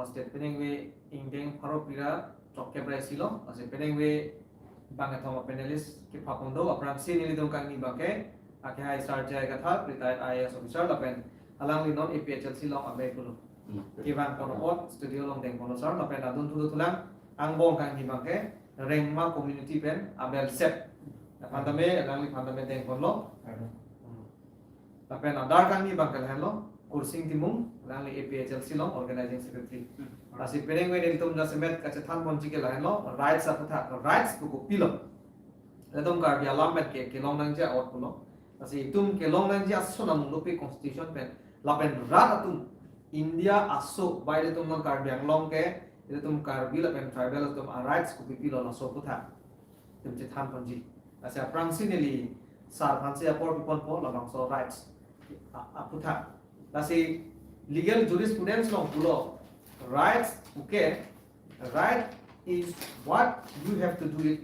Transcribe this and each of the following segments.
Thoma State penengwe ingdeng pharo pira chokke brai silo ase penengwe bang Thoma panelist ke phapondo aprang sinili dong kang ni bake ake hai sarjai katha retired IAS officer lapen alang li non APHL silong abe kulo kiban konopot studio long deng kono sar lapen adun thudu tulang angbong kang ni bake rengma community pen abel sep pandame alang li pandame deng kono lapen adar kang ni bangkel hello kursing timung alang li APHL silong organizing secretary asi penengwe del tum na semet kache than ponji ke lain lo rights apatha rights ku pilo ledom kar bia lamet ke long nang ja out kulo asi tum ke long nang ja sona mung lopi constitution pen lapen rat tum India aso baile tum nang kar biang long ke itu tum kar bila pen tribal tum rights ku pilo na so putha tum che than ponji asi aprang sinili sar phanse apor pipon po labang so rights aputha asi legal jurisprudence long kulo rights okay right is what you have to do it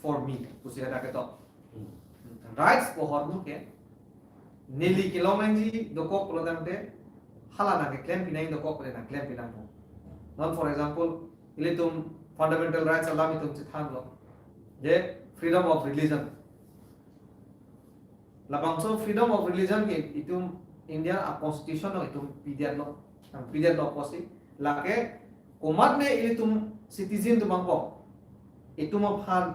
for me kusi ada keto rights ko hormu ke neli kilomenji doko kolodam te hala na ke claim pinai doko kole na claim pinang ho non for example ile tum fundamental rights alami tum chithan lo je freedom of religion labang so freedom of religion ke itum India a constitution lo itum pidyan lo posi lake komat ne ili tum citizen tu bangko itu mo phan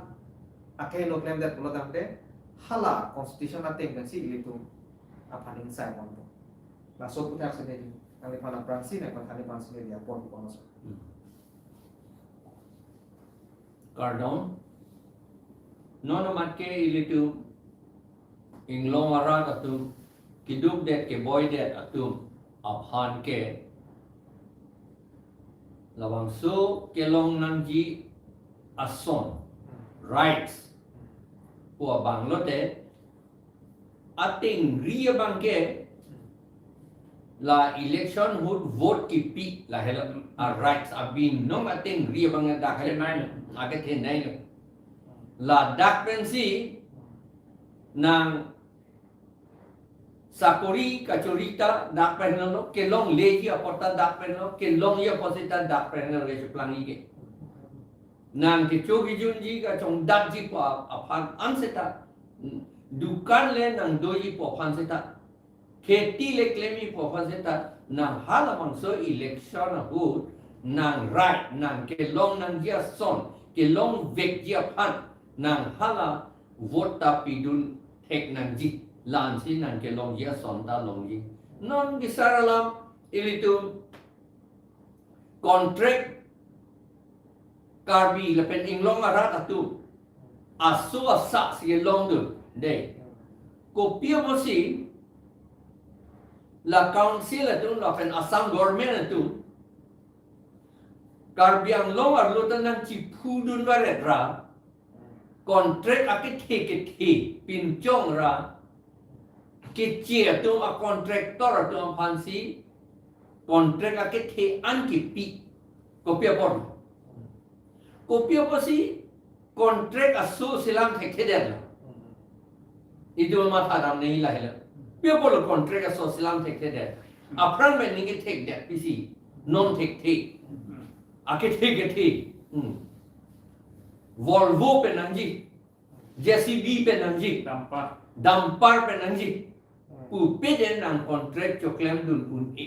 ake no claim that kolodam te hala constitution ateng kan si ili tum aphan inside bangko la so putar sene ni kali phana pransi ne kan kali pransi ne dia pon kono so Cardon nono matke ili tu inglong arat atu kiduk det ke boy det atu aphan ke lawang so kelong nangji ason rights po banglote ating ria bangke la election would vote ki pi la hela rights abin nom ating ria bang da hela nai ake the nai la dak pensi nang Sakori kacurita dak penelo kelong leji aporta dak penelo kelong ya posita dak penelo le plangi ke nang ke chogi junji ka chong dak ji po aphan anseta dukan le nang doji po aphan seta kheti le klemi po aphan seta nang halamang so election hu nang right nang kelong nang dia son kelong vek dia phan nang hala vote ta pidun tek nang ji lan si nan ke long ya son da long yi non di saralam ilitu contract karbi la pen inglong arat atu asu asa si long du de ko pia mosi la council atu la pen assam government atu karbi ang long ar lutan nan chi phudun waret ra contract akit ke pin chong ra ke chia tu a contractor tu am fancy contract a ke the an ki pi kopia por kopia posi contract a so silam the ke der itu ma tha dam nei la hela pia por contract a so silam the ke der apran me ni ke take der pisi non take a ke the Volvo pe nanji JCB pe nanji dampar pe nanji pu peden nang contract cho claim dun pun e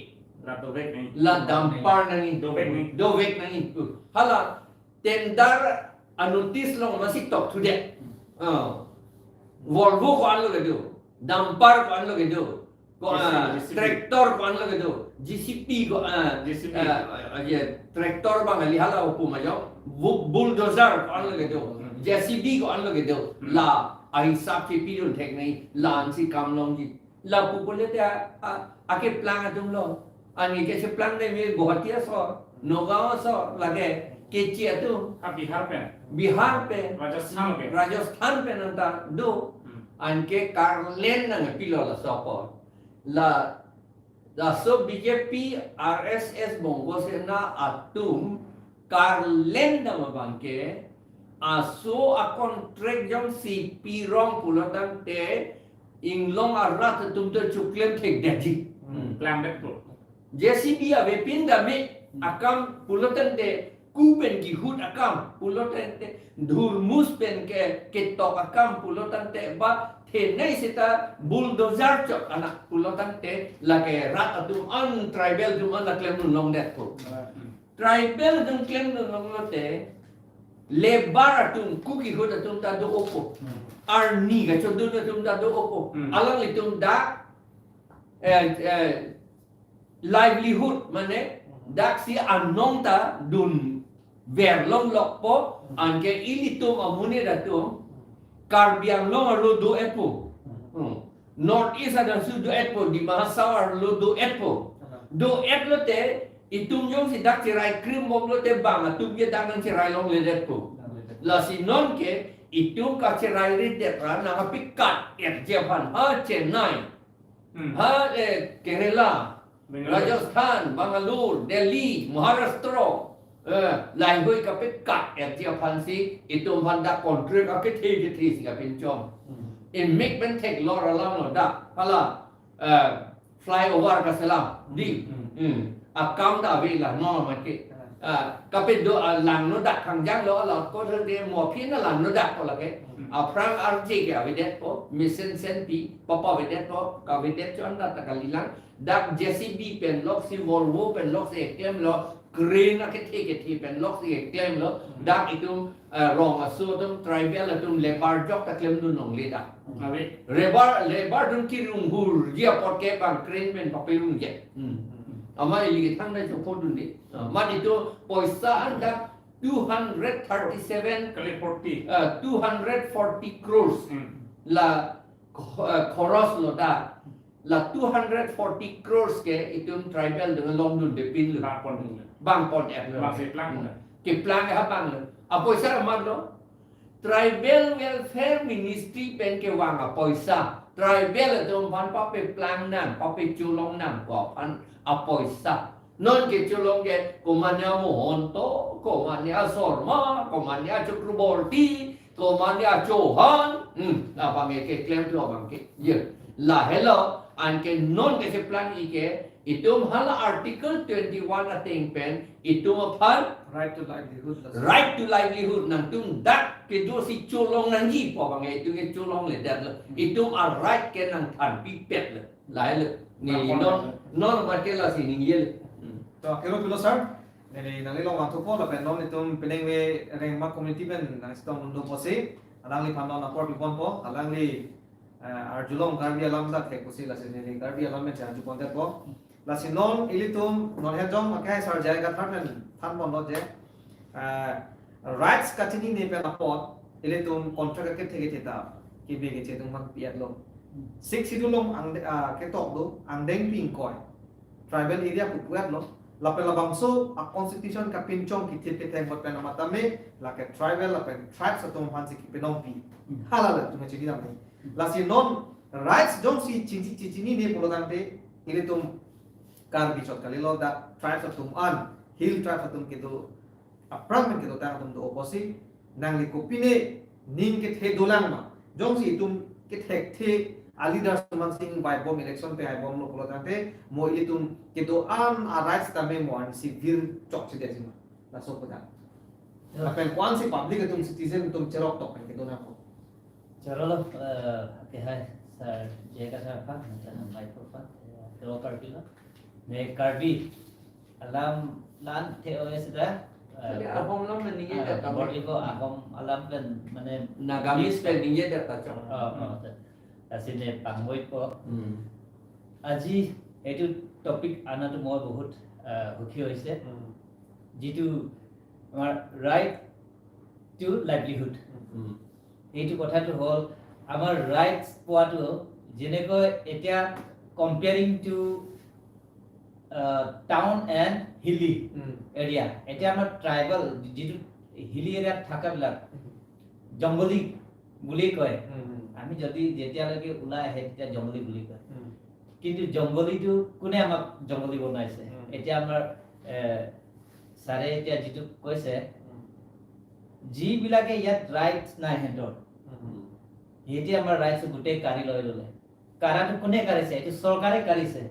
la dampar nangin do vek nangin pu hala tendar anutis long masih tok tu de Volvo ko an lo ge do dampar ko an lo ge do ko tractor ko an lo ge do GCP ko tractor bang ali hala pu ma jo bulldozer ko an lo ge do JCB ko an lo ge do la ai sab ke pidun tek nei lan si kam long ji la pupule te ake plan atum lo ani ke se plan ne me Guwahati so Nagaon so lage ke chi atu Bihar pe Rajasthan pe nanta do an ke Karlen nang pilo la so po la so BJP RSS Bongo Sena atum Karlen nang bangke aso a contract jam si pirong pulatan te inglong arat tum to chuklem thek daji plan bet ko JCB ave pinda me akam pulotan de ku pen ki hut akam pulotan te dhurmus pen ke tok akam pulotan te ba the nei sita bulldozer chok anak pulotan te la ke rat atum an tribal dum an klem nun long det ko tribal dum klem nun long te lebar atum ku ki hut atum ta do opo arni ga chodun atum ta do opo alang litum da livelihood mane dak si anong ta dun ver long lok po an ke ilitum amune da tu karbiang long lo do epo north east ada su do epo di mahasawar lo do epo do et lo te itum yong si dak cirai krim bom lo te bang atum ye dangan cirai long le epo la si non ke itum ka cirai ri de ra na pikat et japan ha chennai ha Kerala Rajasthan Bangalore Delhi Maharashtra lai hui ka pet kat et japan si itum handa kontrak ka ke thi si ka pin chom in make ben tek lor alam no da hala fly over ka salam di akam da vi la no ma ke ka pet do lang no da khang jang lo la ko thang de mo phin na lang no da ko la ke prang arji ke avidet ko mission senpi papa videt ko ka videt chon da ta kalilang dak JCB pen lok si Volvo pen lok si kem lo green na ke thi pen lok si kem lo dak itum rong asu tum tribal atum lebar jok ta klem dun nong le da lebar dun ki rung hur dia pot ke bang green pen papirung je ama ili thang da chok dun ni man itu poisa anda 237 240 crores la chorus lo da la 240 crores ke itum tribal dengan long dun de pin lu bang pon et lu ke plan ha bang lu apoisa amad lo tribal welfare ministry pen ke wang apoisa tribal dum pan pa pe plan nan pa pe chulong nan ko pan apoisa non ke chulong ke komanya mohonto komanya sorma komanya chukruborti komanya chohan la bang ke claim tu bang ke ye la hello an ke non ke se plan ike itum hala article 21 ating pen itum apal right to livelihood nang tum dak ke do si chulong nang ji po bang itu ke chulong le dat itum a right ke nang than pi pet le lai le ni non ma ke la si ning ye to kero pilo sir neli nang lo wang thupo la pen non itum peneng we reng ma community ben nang stong ndo posi alang li phanon apor bipon po alang li ar julong garbi alam da thek posi la sin neli garbi alam me jan jupon de po la sin non ilitum non he jong akai sar jai ga than than bon lo je rights katini ne pe apot ilitum contract ke thege theta ki be ge che tum man piat lo six sidulong ang ke tok do ang deng ping koi tribal area ku puat lo la pe la bangso a constitution ka pinchong ki thit ke theng bot pe na matame la ke tribal la pe tribes atom hansi ki penong pi hala la tum che di nam la si non rights don't see chini ne polo dante ile tum kar bi chot kali lo da tribes atom an hill tribes atom ke do apartment ke do ta atom do opposite nang li ko pine ning ke the dolang ma jong si tum ke thek the leaders man sing by bomb election pe ai bomb lo polo dante mo ile tum ke do an a rights ta me mo an civil chok che de sima la so pada la pen kwan si public tum citizen tum cherok tok ke do na ko चलो लो के है sir जे का था का microphone तो कार्बी ला मैं Karbi alam lan TOS dah ahom lo men ni ye ta body ko ahom alam kan mane nagamis pen ni ye ta cha asine pangoi ko আজি এটু topic আনাটো মই বহুত সুখী হৈছে যেটো আমাৰ ৰাইট টু লাইভলিহুড এইটো কথাটো হল আমাৰ ৰাইটস পোৱাটো যেনেকৈ এতিয়া comparing to town and hilly area এতিয়া আমাৰ ট্ৰাইবেল যেটো হিলি এৰিয়াত থাকাবিলাক জংগলী বুলি কয় আমি যদি যেতিয়ালৈকে ওলাই আহে তেতিয়া জংগলী বুলি কয় কিন্তু জংগলীটো কোনে আমাক জংগলী বনাইছে এতিয়া আমাৰ সাৰে এতিয়া যেটো কৈছে যিবিলাকে ইয়াত ৰাইটস নাই হেঁতৰ এতিয়া আমাৰ ৰাইটস গোটেই কাঢ়ি লৈ ললে কাঢ়াটো কোনে কাঢ়িছে এইটো চৰকাৰে কাঢ়িছে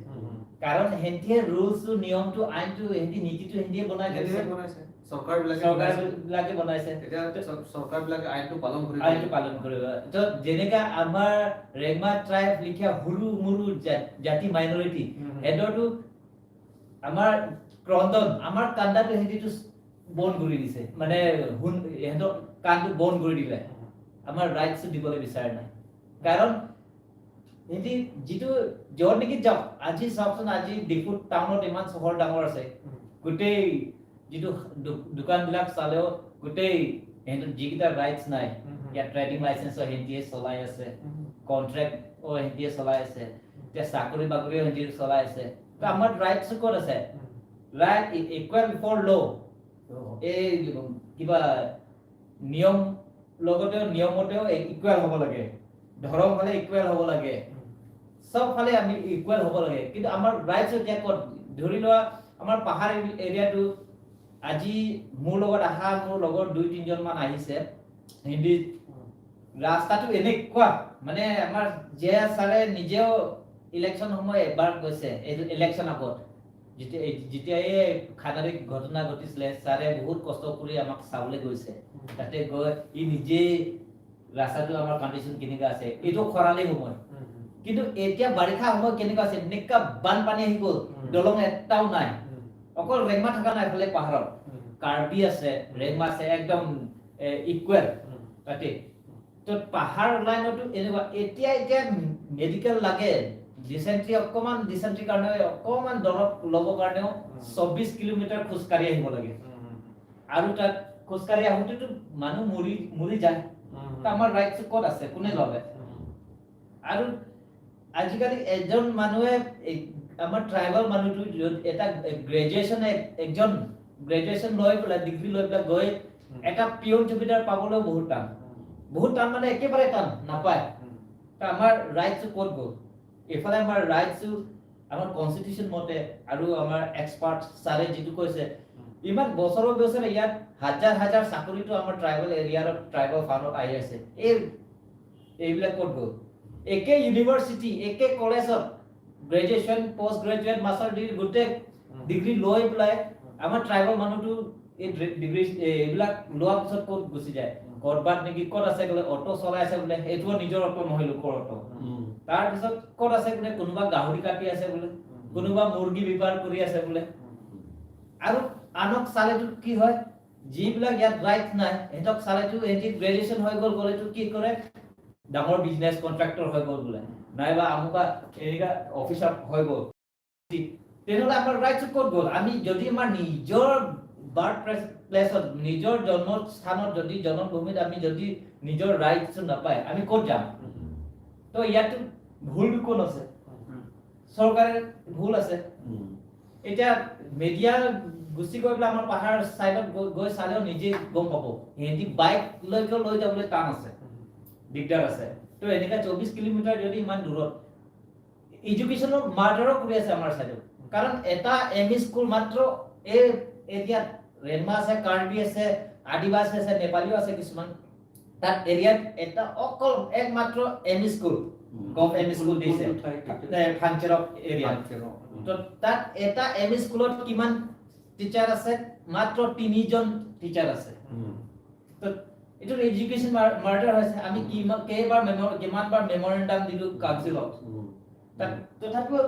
কাৰণ হেন্তিয়ে ৰুলছ নিয়মটো আইনটো হেন্তি নীতিটো হেন্তিয়ে বনাই হেৰিয়ে দিছে বনাইছে চৰকাৰবিলাকে চৰকাৰবিলাকে বনাইছে এতিয়া চৰকাৰবিলাকে আইনটো পালন কৰিব আইনটো পালন কৰিব তো যেনেকা আমাৰ ৰেগমা ট্ৰাইব লিখা হুৰু মুৰু জাতি মাইনৰিটি হেডৰটো আমাৰ ক্ৰন্দন আমাৰ কান্দাটো হেঁতিটো বন্ধ কৰি দিছে মানে হেঁতৰ কাণটো বন্ধ কৰি দিলে আমাৰ ৰাইটছটো দিবলৈ বিচৰা নাই কাৰণ হেঁতি যিটো য'ত নেকি যাওক আজি চাওকচোন আজি ডিফুত টাউনত ইমান চহৰ ডাঙৰ আছে গোটেই যিটো দোকানবিলাক চালেও গোটেই হেঁতৰ যিকেইটা ৰাইটছ নাই ইয়াত ট্ৰেডিং লাইচেন্সৰ হেঁতিয়ে চলাই আছে কন্ট্ৰেক্ট হেঁতিয়ে চলাই আছে এতিয়া চাকৰি বাকৰিও হেঁতিয়ে চলাই আছে তো আমাৰ ৰাইটছ ক'ত আছে ৰাইট ইকুৱেল বিফৰ ল এই কিবা নিয়ম লগতেও নিয়মতেও ইকুৱেল হ'ব লাগে ধৰ্ম হ'লে ইকুৱেল হ'ব লাগে সব ফালে আমি ইকুৱেল হ'ব লাগে কিন্তু আমাৰ ৰাইটছ এতিয়া ক'ত ধৰি লোৱা আমাৰ পাহাৰ এৰিয়াটো আজি মোৰ লগত আহা মোৰ লগৰ 2-3জন মান আহিছে হিন্দী ৰাস্তাটো এনেকুৱা মানে আমাৰ যে ছাৰে নিজেও ইলেকশ্যন সময় এবাৰ গৈছে ইলেকশ্যন আগত যেতিয়া এই খানাৰিক ঘটনা ঘটিছিলে ছাৰে বহুত কষ্ট কৰি আমাক চাবলৈ গৈছে তাতে গৈ ই নিজেই ৰাস্তাটো আমাৰ কণ্ডিশ্যন কেনেকুৱা আছে এইটো খৰালি সময় কিন্তু এতিয়া বাৰিষা সময় কেনেকুৱা আছে এনেকুৱা বানপানী আহি গ'ল দলং এটাও নাই অকল ৰেগমা থকা নাই ফালে পাহাৰত কাৰ্বি আছে ৰেগমা আছে একদম ইকুৱেল তাতে তো পাহাৰ লাইনতো এনেকুৱা এতিয়া মেডিকেল লাগে ডিচেণ্ট্ৰি কাৰণে অকমান দৰৱ ল'ব কাৰণেও 24 কিলোমিটাৰ খোজকাঢ়ি আহিব লাগে আৰু তাত খোজকাঢ়ি আহোঁতেতো মানুহ মৰি যায় আমাৰ ৰাইটছ ক'ত আছে কোনে ল'লে আৰু আজিকালি এজন মানুহে আমাৰ ট্ৰাইবেল মানুহটো এটা একজন গ্ৰেজুৱেশ্যন লৈ পেলাই ডিগ্ৰী লৈ পেলাই গৈ এটা পিয়ন চুকিদাৰ পাবলৈ বহুত টান মানে একেবাৰে টান নাপায় আমাৰ ৰাইটছ ক'ত গ'ল এফালে আমাৰ ৰাইটছ আমাৰ কনষ্টিটিউশ্যন মতে আৰু আমাৰ এক্সপাৰ্ট ছাৰে যিটো কৈছে ইমান বছৰৰ বছৰে ইয়াত হাজাৰ চাকৰিটো আমাৰ ট্ৰাইবেল এৰিয়াৰ ট্ৰাইবেল ফাৰ্মত আহি আছে এইবিলাক ক'ত গ'ল একে ইউনিভাৰ্চিটি একে কলেজত graduation post graduate master degree গোটেই ডিগ্ৰী লৈ পেলাই আমাৰ ট্ৰাইবেল মানুহটো এই ডিগ্ৰী এইবিলাক লোৱাৰ পিছত ক'ত গুচি যায় কৰবাত নেকি ক'ত আছে বোলে অটো চলাই আছে বোলে এইটো নিজৰ অটো নহয় লোকৰ অটো তাৰপিছত ক'ত আছে বোলে কোনোবা গাহৰি কাটি আছে বোলে কোনোবা মুৰ্গী বেপাৰ কৰি আছে বোলে আৰু আনক চালেতো কি হয় যিবিলাক ইয়াত ৰাইট নাই সিহঁতক চালেতো এটি গ্ৰেজুৱেশ্যন হৈ গ'ল গ'লেতো কি কৰে ডাঙৰ বিজনেছ কন্ট্ৰাক্টৰ হৈ গ'ল বোলে নাইবা আমুকা এনেকা অফিচাৰ হৈ গ'ল তেনেহ'লে আমাৰ ৰাইটছ ক'ত গ'ল আমি যদি আমাৰ নিজৰ বাৰ্থ প্লেচত নিজৰ জন্মস্থানত যদি জন্মভূমিত আমি যদি নিজৰ ৰাইটছ নাপায় আমি ক'ত যাম তো ইয়াতো ভুল কোন আছে চৰকাৰে ভুল আছে এতিয়া মিডিয়া গুচি গৈ পেলাই আমাৰ পাহাৰ চাইডত গৈ চালেও নিজে গম পাব সিহঁতি বাইক লৈ যাবলৈ টান আছে দিগদাৰ আছে তো এনেকা 24 কিলোমিটাৰ যদি ইমান দূৰত এডুকেশ্যনৰ মাৰ্ডাৰো কৰি আছে আমাৰ চাইডত কাৰণ এটা এমই স্কুল মাত্ৰ এই এৰিয়াত ৰেগমা আছে কাৰ্বি আছে আদিবাসী আছে নেপালীও আছে কিছুমান তাত এৰিয়াত এটা অকল একমাত্ৰ ME school gov ME school দিছে ফাংচৰক এৰিয়া তো তাত এটা এমই স্কুলত কিমান টিচাৰ আছে মাত্ৰ 3জন টিচাৰ আছে তো এইটো এডুকেশ্যন মাৰ্ডাৰ হৈছে আমি কিমানবাৰ মেমৰেণ্ডাম দিলো কাউন্সিলত তথাপিও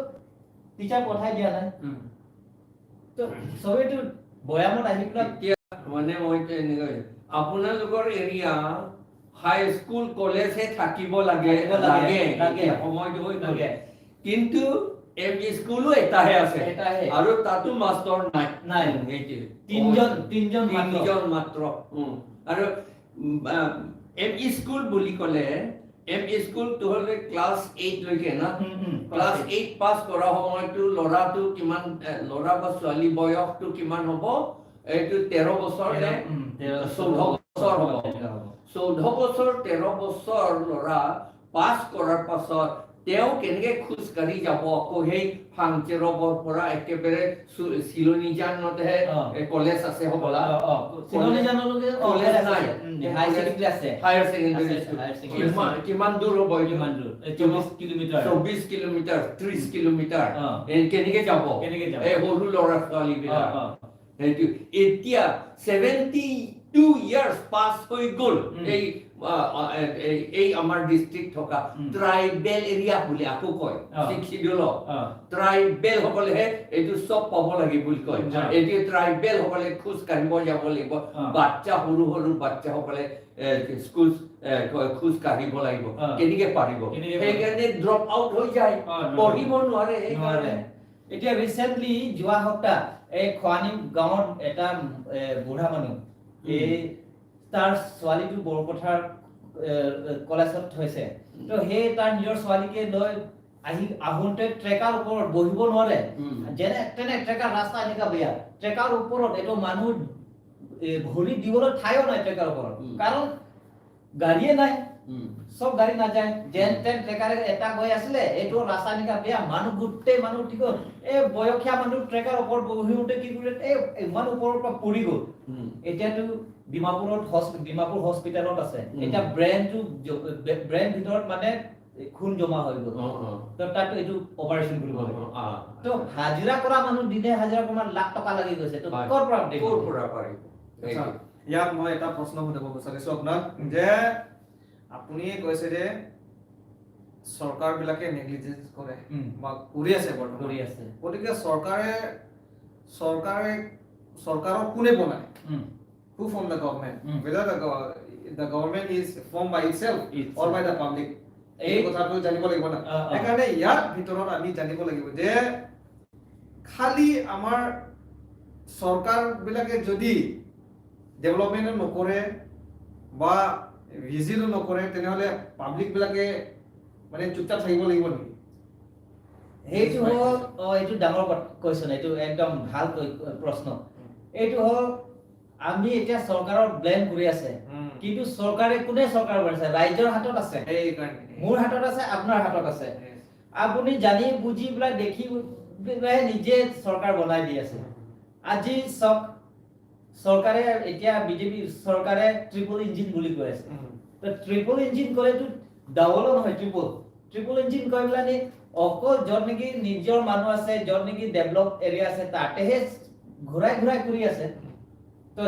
টিচাৰ পঠাই দিয়া নাই তো সবেইটো বয়ামত আহি পেলাই মানে মই আপোনালোকৰ এৰিয়া হাই স্কুল কলেজে থাকিব লাগে সময়টো হৈ গ'ল কিন্তু এমই স্কুলো এটাহে আছে আৰু তাতো মাষ্টৰ নাই তিনিজন মাত্ৰ আৰু এমই স্কুল বুলি ক'লে এমই স্কুলটো হ'লে ক্লাছ 8 লৈকে না ক্লাছ 8 পাছ কৰা সময়টো ল'ৰাটো কিমান ল'ৰা বা ছোৱালী বয়সটো কিমান হ'ব এইটো 13 বছৰ নে 14 বছৰ হ'ব 14 বছৰ 13 বছৰ ল'ৰা পাছ কৰাৰ পাছত তেওঁ কেনেকৈ খোজকাঢ়ি যাব আকৌ সেই ফাংচেৰবৰ পৰা একেবাৰে চিলনিজানতহে কলেজ আছে হ'বলা চিলনিজানলৈকে কলেজ নাই হাই ছেকেণ্ডাৰী আছে হায়াৰ ছেকেণ্ডাৰী কিমান দূৰ হ'ব কিমান দূৰ 24 কিলোমিটাৰ 24 কিলোমিটাৰ 30 কিলোমিটাৰ কেনেকৈ যাব এই সৰু ল'ৰা ছোৱালীবিলাক সেইটো এতিয়া 72 ইয়াৰ্ছ পাছ হৈ গ'ল এই আমাৰ ডিষ্ট্ৰিক্ট থকা ট্ৰাইবেল এৰিয়া বুলি আকৌ কয় শিক্ষিত ট্ৰাইবেল সকলেহে এইটো চব পাব লাগিব বুলি কয় এতিয়া ট্ৰাইবেল সকলে খোজ কাঢ়িব যাব লাগিব বাচ্চা সৰু সৰু বাচ্চা সকলে স্কুল খোজ কাঢ়িব লাগিব কেনেকৈ পাৰিব সেইকাৰণে ড্ৰপ আউট হৈ যায় পঢ়িব নোৱাৰে সেইকাৰণে এতিয়া ৰিসেন্টলি যোৱা সপ্তাহ এই খোৱানি গাঁৱত এটা বুঢ়া মানুহ এই তাৰ ছোৱালীটো বৰপথাৰ কলেজত থৈছে তো সেই তাৰ নিজৰ ছোৱালীকে লৈ আহোঁতে ট্ৰেকাৰ ওপৰত বহিব নোৱাৰে যেনে তেনে ট্ৰেকাৰ ৰাস্তা এনেকা বেয়া ট্ৰেকাৰ ওপৰত এইটো মানুহ ভৰি দিবলৈ ঠাইও নাই ট্ৰেকাৰ ওপৰত কাৰণ গাড়ীয়ে নাই সব গাড়ী নাযায় যেন তেন ট্ৰেকাৰে এটা গৈ আছিলে এইটো ৰাস্তা এনেকা বেয়া মানুহ গোটেই মানুহ ঠিক এই বয়সীয়া মানুহ ট্ৰেকাৰ ওপৰত বহিওঁতে কি কৰিলে এই ইমান ওপৰৰ পৰা পৰি গ'ল এতিয়াতো ডিমাপুৰ হস্পিটেলত আছে এতিয়া ব্ৰেইন ভিতৰত মানে খুন জমা হৈ গ'ল তো তাতো এইটো অপাৰেশ্যন কৰিব লাগিব তো হাজিৰা কৰা মানুহ দিনে হাজিৰা কৰা লাখ টকা লাগি গৈছে তো ক'ৰ পৰা পাৰিব ইয়াত মই এটা প্ৰশ্ন সুধিব বিচাৰিছো আপোনাক যে আপুনি কৈছে যে সৰকাৰ বিলাকে নেগলিজেন্স কৰে বা কৰি আছে বৰ্তমান কৰি আছে গতিকে সরকারক কোনে বনায় who form the government whether the government is formed by itself or by the public এই কথাটো জানিব লাগিব না একাৰণে ইয়াৰ ভিতৰত আমি জানিব লাগিব যে খালি আমাৰ সৰকাৰ বিলাকে যদি ডেভেলপমেন্ট নকৰে বা ভিজিল নকৰে তেনেহলে পাব্লিক বিলাকে মানে চুপচাপ থাকিব লাগিব নেকি এইটো হল এইটো ডাঙৰ কোৱেশ্চন এইটো একদম ভাল প্ৰশ্ন এইটো হল আমি এতিয়া চৰকাৰৰ ব্লেম কৰি আছে কিন্তু চৰকাৰে কোনে চৰকাৰ বনাইছে ৰাজ্যৰ হাতত আছে এই কাৰণে মোৰ হাতত আছে আপোনাৰ হাতত আছে আপুনি জানি বুজি পেলাই দেখি নিজে চৰকাৰ বনাই দি আছে আজি চৰকাৰে এতিয়া বিজেপি চৰকাৰে ট্ৰিপল ইঞ্জিন বুলি কৈ আছে তো ট্ৰিপল ইঞ্জিন কৰেতো ডাবলো নহয় ট্ৰিপল ইঞ্জিন কৈ পেলাই অকল য'ত নেকি নিজৰ মানুহ আছে য'ত নেকি ডেভেলপ এৰিয়া আছে তাতেহে ঘূৰাই কৰি আছে তো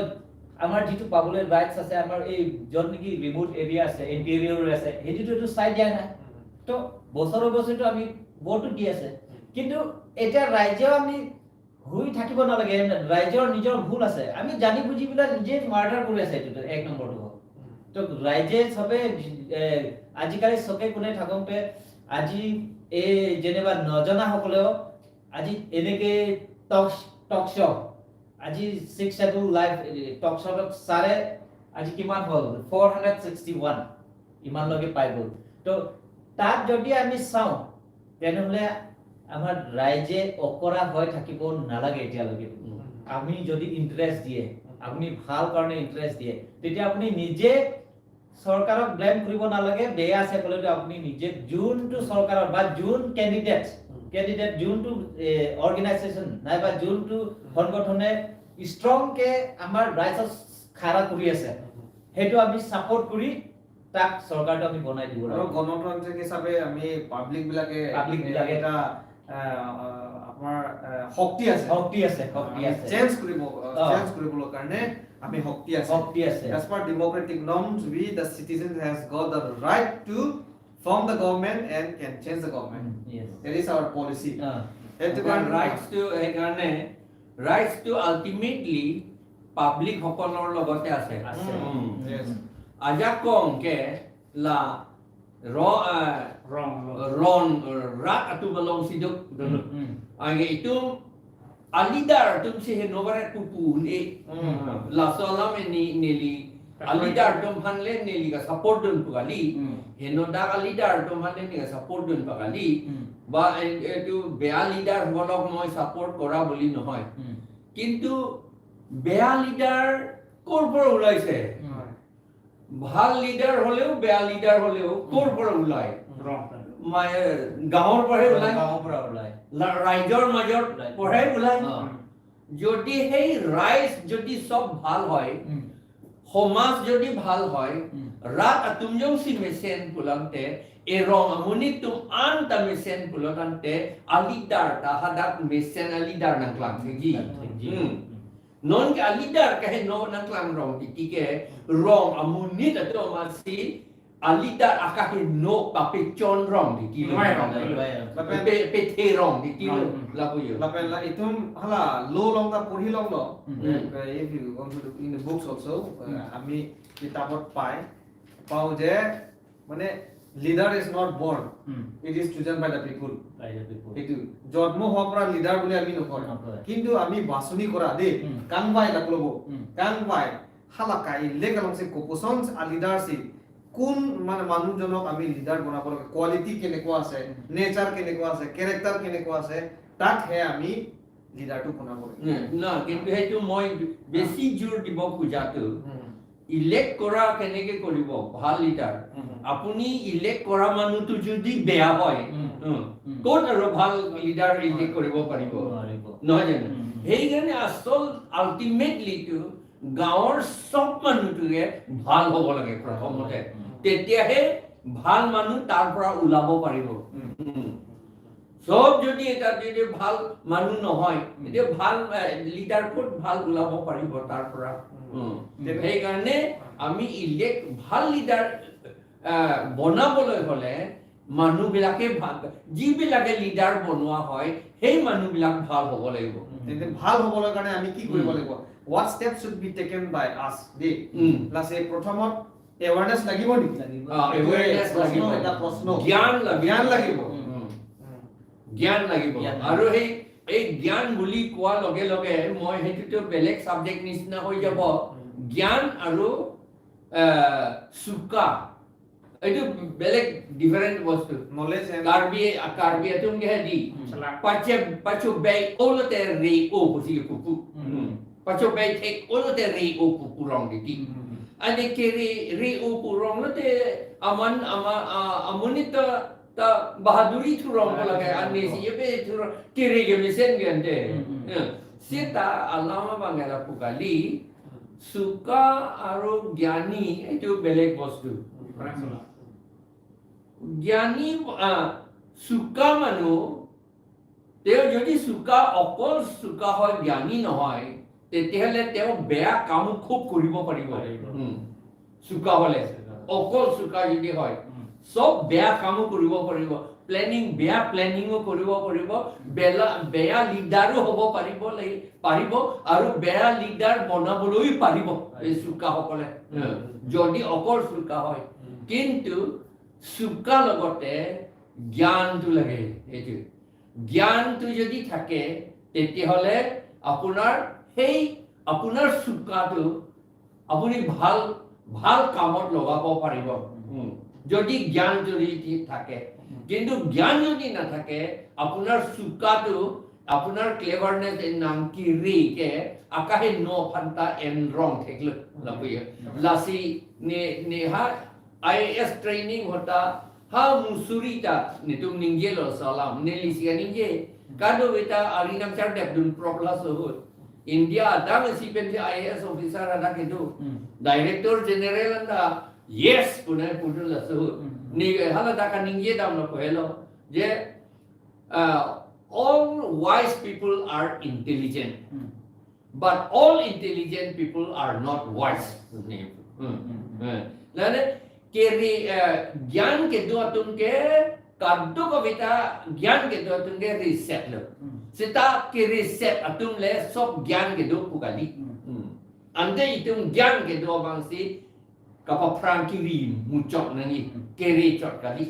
আমাৰ যিটো পাবলৈ ৰাইটস আছে আমাৰ এই য'ত নেকি ৰিমোট এৰিয়া আছে ইণ্টেৰিয়ৰ আছে সেইটোতো চাই দিয়া নাই তো বছৰটো আমি ভোটটো দি আছে কিন্তু এতিয়া ৰাজ্যও আমি হুই থাকিব নালাগে ৰাজ্যৰ নিজৰ ভুল আছে আমি জানি বুজি পেলাই নিজে মাৰ্ডাৰ কৰি আছে এইটো এক নম্বৰটো তো ৰাজ্যে সবে আজিকালি চকে কোনে থাকোঁতে আজি এই যেনিবা নজনা সকলেও আজি এনেকে টক শো আজি 6 শেডিউল লাইভ টক শোত সাৰে আজি কিমান হল 461 ইমান লগে পাই গ'ল তো তাত যদি আমি চাওঁ তেনেহলে আমাৰ ৰাজ্যে অকৰা হৈ থাকিব নালাগে এতিয়ালৈকে আমি যদি ইন্টাৰেষ্ট দিয়ে আপুনি ভাল কাৰণে ইন্টাৰেষ্ট দিয়ে তেতিয়া আপুনি নিজে সৰকাৰক ব্লেম কৰিব নালাগে বেয়া আছে কলেটো আপুনি নিজে যোনটো সৰকাৰৰ বা যোন ক্যান্ডিডেট যোনটো অৰ্গানাইজেশন নাইবা যোনটো সংগঠনে স্ট্ৰং কে আমাৰ ৰাইটস খাৰা কৰি আছে হেতু আমি সাপোৰ্ট কৰি তাক সৰকাৰটো আমি বনাই দিব আৰু গণতান্ত্ৰিক হিচাপে আমি পাব্লিক বিলাকে এটা আমাৰ শক্তি আছে চেঞ্জ কৰিবৰ কাৰণে আমি শক্তি আছে as per democratic norms we the citizens has got the right to form the government and can change the government yes that is our policy rights to ultimately public সকলৰ লগতে আছে yes aja kong ke la ron rat atu balong siduk age itu alidar tum si henovare pupu ni la solam ni neli alidar tum hanle neli ka support dun pugali henoda alidar tum hanle ni ka support dun pugali ba etu bea leader bolok moi support kora boli nohoy kintu bea leader kor por ulaise ভাল leader হলেও বেয়া leader হলেও core পর উলায় গাঁৱৰ পৰাই ওলাই গাঁৱৰ পৰা ওলাই ৰাইজৰ মাজত পৰাই ওলাই অ। যদি সেই ৰাইজ যদি সব ভাল হয় সমাজ যদি ভাল হয় rat atumjong si mesen pulante erong amuni tum anta mesen pulante alidar tahadak mesen alidar nang klang segi non ke alidar ke no nang klang rong tike rong amuni tato masi alidar akahe no pape chon rong dikilo pe the rong dikilo labu yo Lapen la itum hala low long ta purhi long no. If you go to in the books also, ami kitabot pai pau je mane leader is not born, it is chosen by the people. Itu jodmo hok ra leader bole ami nokor. Kintu ami basuni kora de kan bai la klobo kan bai hala kai le kalong se kopusons a leadership কোন মানে মানুহজনক আমি leader বনাব লাগে quality কেনেকুৱা আছে nature কেনেকুৱা আছে ক্যাৰেক্টাৰ কেনেকুৱা আছে তাক হে আমি লিডাৰটো বনাব লাগে না কিন্তু হেতু মই বেছি জোৰ দিব খোজাটো ইলেক্ট কৰা কেনেকে কৰিব ভাল লিডাৰ আপুনি ইলেক্ট কৰা মানুহটো যদি বেয়া হয় কোন আৰু ভাল লিডাৰ ইলেক্ট কৰিব পাৰিব নহয় জানো সেইকাৰণে আচল আলটিমেটলি টু গাঁৱৰ সব মানুহটোৱে ভাল হ'ব লাগে প্ৰথমতে তেতিয়াহে ভাল মানুহ তাৰ পৰা ওলাব পাৰিব সব যদি এটা যদি ভাল মানুহ নহয় তেতিয়া ভাল লিডাৰ কোট ভাল ওলাব পাৰিব তাৰ পৰা সেইকাৰণে আমি ইলেক্ট ভাল লিডাৰ বনাবলৈ হলে মানুহবিলাকে যিবিলাকে লিডাৰ বনোৱা হয় সেই মানুহবিলাক ভাল হ'ব লাগিব তেন্তে ভাল হ'বলৈ কাৰণে আমি কি কৰিব লাগিব what steps should be taken by us de lase prothomot awareness lagibo ni awareness lagibo eta proshno gyan lagibo জ্ঞান লাগিব আৰু এই জ্ঞান বুলি কোৱা লগে লগে মই হেতুটো বেলেগ সাবজেক্ট নিচিনা হৈ যাব জ্ঞান আৰু সুকা এইটো বেলেগ ডিফাৰেন্ট বস্তু knowledge and কাৰ্বি তুমি হেদি পাচু বে অলতে ৰি ও বুজি কুকু pacho bay take all the re o purong di ane kiri re o purong late aman amunita ta bahaduri thurong ko laga ane si ye be thur kiri ge mesen gende sita alama bangala pukali suka aro gyani etu belek bostu gyani suka manu teo jodi suka okol suka hoy gyani nohoy তেতিয়াহলে তেওঁ বেয়া কাম খুব কৰিব পাৰিব সুকা হলে অকল সুকা যদি হয় সব বেয়া কাম কৰিব পাৰিব বেয়া প্লেনিংও কৰিব পাৰিব বেয়া লিডাৰো হ'ব পাৰিব আৰু বেয়া লিডাৰ বনাবলৈ পাৰিব এই সুকা সকলে যদি অকল সুকা হয় কিন্তু সুকা লগতে জ্ঞানটো লাগে এইটো জ্ঞানটো যদি থাকে তেতিয়াহলে আপোনাৰ সেই আপোনাৰ সুকাটো আপুনি ভাল ভাল কামত লগাব পাৰিব যদি জ্ঞান যদি থাকে কিন্তু জ্ঞান যদি নাথাকে আপোনাৰ সুকাটো আপোনাৰ ক্লেভারনেস এর নাম কি রে কে আকাহে নো ফান্তা এন রং থেকল লাপিয়ে লাসি ने हा आईएएस ट्रेनिंग होता हा मुसुरीता ने तुम निंगे लो सलाम ने लिसिया निंगे कादो बेटा आलिनम चार डेबदुन प्रॉब्लम हो इंडिया दाम सीपेन से IAS officer ada gitu director general अंदा yes पुने पुदुल लसो ni hala da kan ninge dam no hello je all wise people are intelligent but all intelligent people are not wise लाने केरी ज्ञान के दो तुमके कादो कविता ज्ञान के दो तुमके रिसेट लो सिता के रिसेट अतुम ले सब ज्ञान के दो पुगाली अंदे इतुम ज्ञान के दो बांसी कपा फ्रांकीरी मुचok ननी केरी चot kali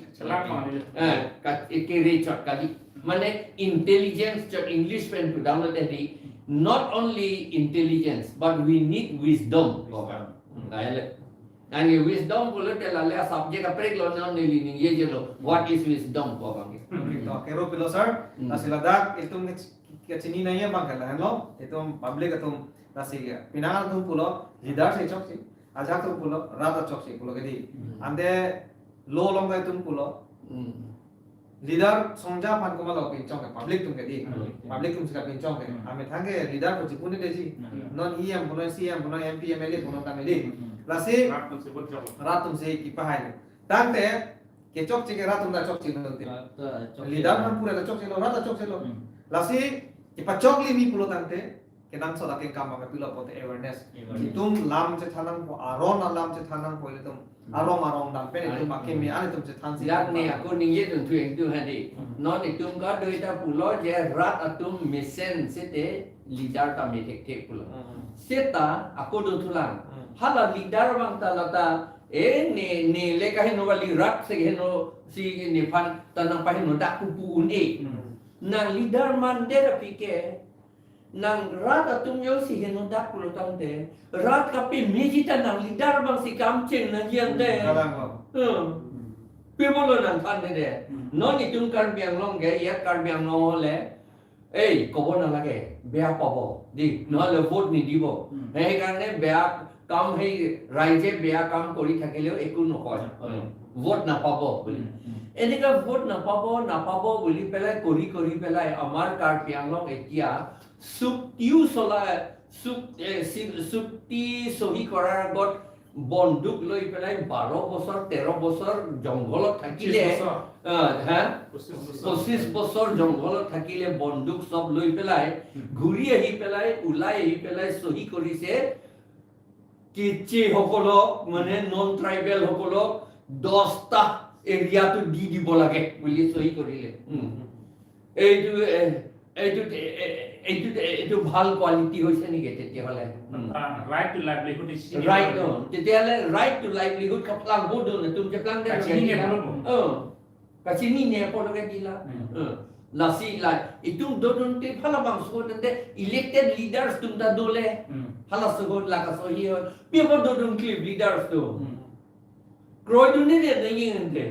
केरी चot kali माने इंटेलिजेंस जो इंग्लिश में पुदाम तरी not only intelligence but we need wisdom लायले आणि wisdom बोले त्याला ले सब्जेक्ट अप्रेक लो ना नेली निये जेलो what is wisdom को बांगे तो केरो पिलो सर नसिलादाक इतुम केचनी नहीं है बांगला है लो इतुम पब्लिक तुम नसिया पिनाल तुम पुलो लीडर से चोक्सी आजा तुम पुलो राधा चोक्सी पुलो के दी अंदे लो लोंगा तुम पुलो leader songja pan ko malo pin chong public tum ke di public tum sika pin chong ke ame thange leader ko chipuni de ji non em bono cm bono mp mla bono ta meli la se ratum se ki pahai tang te ke chok che ke ratum da chok chi no te leader man pura da chok che lo rata chok che lo la se ki pa chok li mi pulo tang te ke nang so da ke kam ma pilo pote awareness tum lam che thanang ko aron lam che thanang ko le tum arong dam pe tum ma ke mi ane tum che than si Yak ni aku ni ye tun tuing tu hadi. Non itum ka doi ta pulo je rat atum misen sete leader ta me tek tek pulo. Seta aku dun tulang. Hala leader bang ta lata ne le ka hino wali rat se hino si ni pan tanang pa hino dak pupu un Nang leader man de da pike nang rat atum yo si hino dak pulo tang te. Rat ka pi meji ta nang leader bang si kam chen na yen de. People nan pan de non itum kar biang long ge ya kar biang no le ko bon la ge bea pabo di no le vote ni dibo ei karone bea kam hei raije bea kam kori thakile eku no hoy vote na pabo boli enika vote na pabo boli pelai kori pelai amar kar biang long etia suktiu sola sukti sohi korar got বন্দুক লৈ পেলাই 12 বছৰ 13 বছৰ জংঘলত থাকিলে 25 বছৰ জংঘলত থাকিলে বন্দুক সব লৈ পেলাই ঘূৰি আহি পেলাই উলাই আহি পেলাই সহি কৰিছে কিচি সকলক মানে নন ট্ৰাইবেল সকলক 10টা এৰিয়াটো দি দিব লাগে বুলি সহি কৰিলে এইটো ভাল কোৱালিটি হৈছে নেকি তেতিয়াহলে right to livelihood is right তেতিয়াহলে right to livelihood kaplang bodo na tum japlang de kasini ne pologe dila nasi la itum dodon te phala bang so de elected leaders tum da dole phala so la ka so hi people dodon clip leaders to kroi du ne de ning de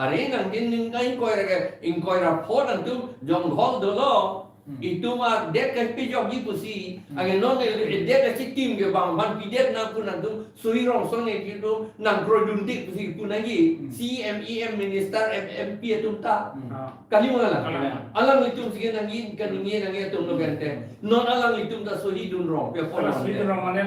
are ngang din ning kai koi ra phot ang tum jong hol do lo itu mah dia kan pijok di pusi agen non dia kan tim ke bang ban pidet na pun nantum sui rong song ne gitu nang produk pusi pun lagi CMEM minister MP tum ta kali mana alang itu sih nangi kan nangi tum no gente non alang itu ta sui dun rong pe Kalau sweet orang mana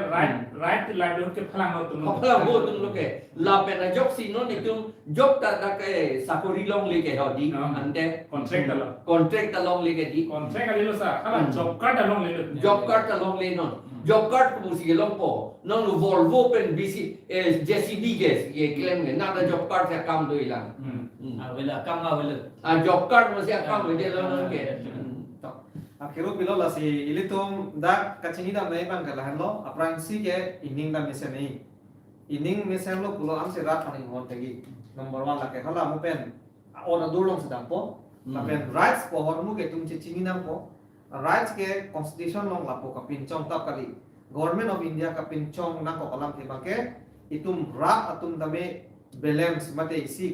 right to livelihood ke phalang ho tum phalang ho tum lo ke la pe na jok si non itu jok ta ke sakori long le ke ho di ante contract ta long le ke di contract kali lo sa kalau job card along le job card ta long le non job card ko si long po non Volvo pen BC JCB gas ye claim ne na da job card ta kam do ilang wala kam ga wala job card mo siya kam de lo non ke akhiro pilo la si ilitum da kachini da nai bang kala hello aprang si ke ining da mesen nei ining mesen lo pulo am se rat pani hon tegi number 1 la ke hala mo pen ona durlong sedang po la pen rights po hor mu ke tum chi chini nam po rights ke constitution long la po ka pin chong tap kali government of india ka pin chong na ko kalam the ba ke itum rat atum da me balance mate isi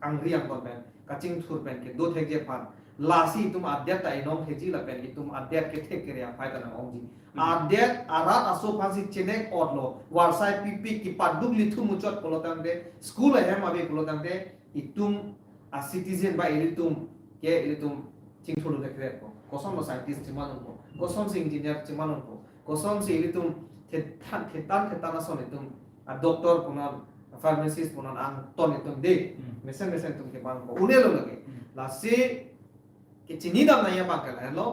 angri ang kon pen kaching thur pen ke do thek je pan lasi tum adyat ta inom theji la pen itum adyat ke thek kere phai ta na ongji adyat arat aso phansi chenek odlo warsai pipi ki paduk lithu muchot polotam de school hem abe polotam de itum a citizen ba ilitum ke ilitum chingthulu de kre ko kosom lo scientist chimanon ko kosom se engineer chimanon ko kosom se ilitum thetan ason itum a doctor punan pharmacist punan ang ton itum de mesen tum ke man ko unelo lage la se ke chini dam na ya bakal hello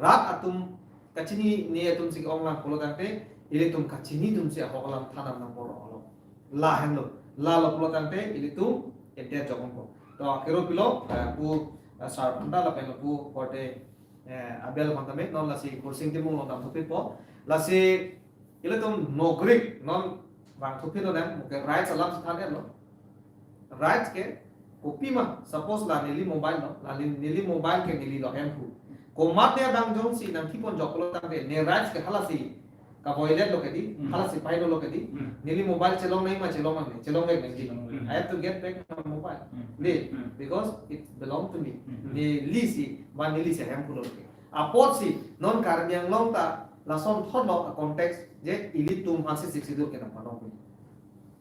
rat atum kachini ne atum sig onglang polo tante ilitum kachini tum se hogalam thanam na poro holo la hello la lo polo tante ilitum ete jokon ko to akero pilo pu sar panda la pelo pu kote abel mantame non la si kursing timu non tam thupi po la si ilitum no greek non bang thupi no dam ke right salam thane lo right ke kopi ma suppose la nili mobile no la nili mobile ke nili lo hempu ko mate dang jong si nang thipon joklo tang ne right ke halasi ka boilet lo ke di halasi paino lo ke di nili mobile chelong nahi ma chelong ma chelong ek nahi I have to get back my mobile le because it belong to me ne li si ba nili se hempu lo ke apot si non karbyang long ta la som thot lo context je ili tum hasi 60 ke na pano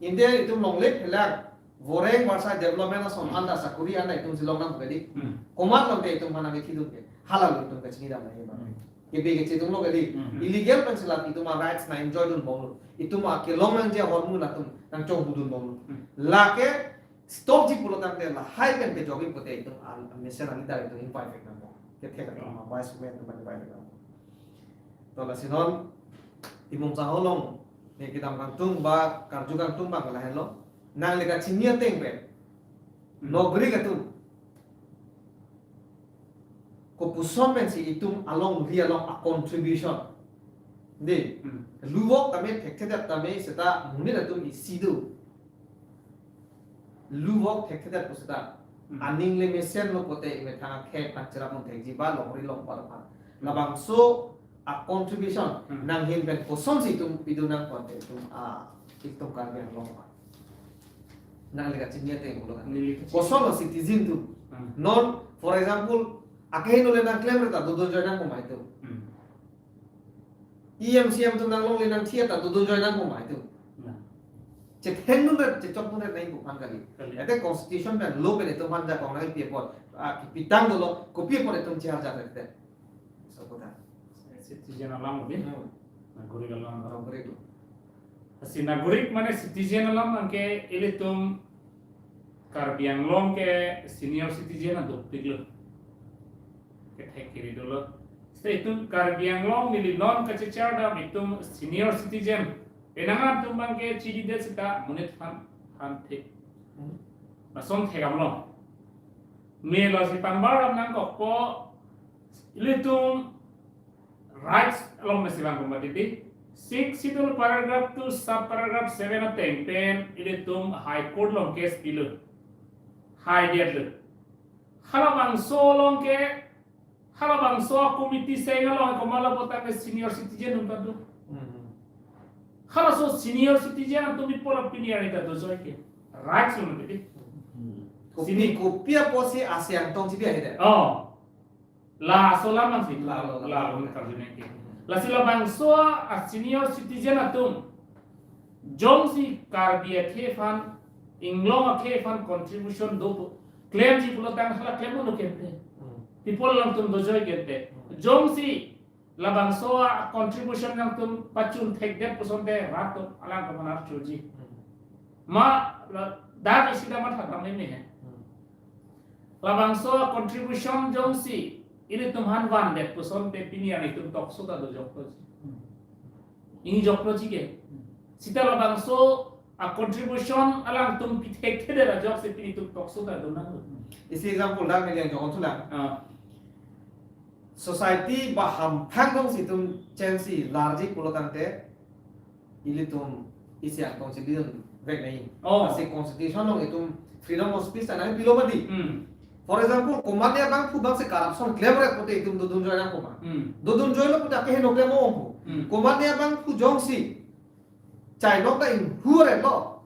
india itum long lek helak voreng warsa development ason anda sakuri anda itum silong nam gadi komat lo te itum mana ke khidum ke halal itum ke chini dam nahi ba ke be ke chitum lo gadi illegal pensilat itum rights na enjoy dun bong itum ke long nang je hormu na tum nang chong budun bong la ke stop ji pulo tam te la high pen ke jogging pote itum al mission ani da itum imperfect na ke theka ma wise men tum ban bai na to la sinon imong sa holong ne kitam kang tung ba karju kang tung ba la hello nang lega chinia teng be nogri gatun ko puson men si itum along ri along a contribution de luwok tame thekte dat tame seta muni datum isidu luwok thekte dat pusata aning le mesen lo pote me thanga khe panchara mon thekji ba longri long par pa labang so a contribution nang hin ben puson si itum pidunang pote itum a itum kan ben long pa nang lega chinia teng ulo kan puson lo citizen tu non for example akehin ole nang claim reta do join nang ko mai tu EMCM tu nang long le nang thia ta do join nang ko mai tu che then nu che chok nu nei bu pan kali ate constitution ben lo ben to man ja kong nang pi por a pitang do lo ko pi por etum cha ja te so ko ta citizen alam be nagorik alam orang kore tu si nagorik mane citizen alam angke ile tum karbiang long ke senior citizen ado piglo ke thekiri dolo stay tum karbiang long mili non kachichar da bitum senior citizen enanga tum bangke chidi de sita munet fan thek na son thegam lo me lo si pangbar nang ko po ile tum rights along the Sivan Combatiti. 6 sidul paragraph to sub paragraph 7 of 10 ile tum high court long case pilu high dead lu halabang so long ke halabang so committee say long ko mala bota ke senior citizen untadu hala so senior citizen to mi pola opinion ita do joy ke rights lu beti sini kopia posi asyang tong ci dia hede oh la solamang si la karjune ke la sila bangso a senior citizen atum jongsi karbia khefan inglong khefan contribution do claim ji pulo tang hala claim no kente people lang tum dojoy kente jongsi la bangso a contribution yang tum pachun thek det posonte rato alang ko manar choji ma da isida ma thakam ne he la bangso contribution jongsi ini tumhan wan det puson te pinian itu tok suda do jokro ini jokro jige sita la bangso a contribution alang tum pithek thede la jok se pini tum tok suda do na isi example dak ne yang jong thula society ba ham phang dong si tum chensi large pulotante ili tum isi ang tong si din vek nei asi constitution long itum freedom of speech anai pilomadi for example komatnya bang pu bang se corruption claim re pote itum dodun joy nang koma dodun joy lo puta ke no claim o komatnya bang pu jongsi chai no ta in hure lo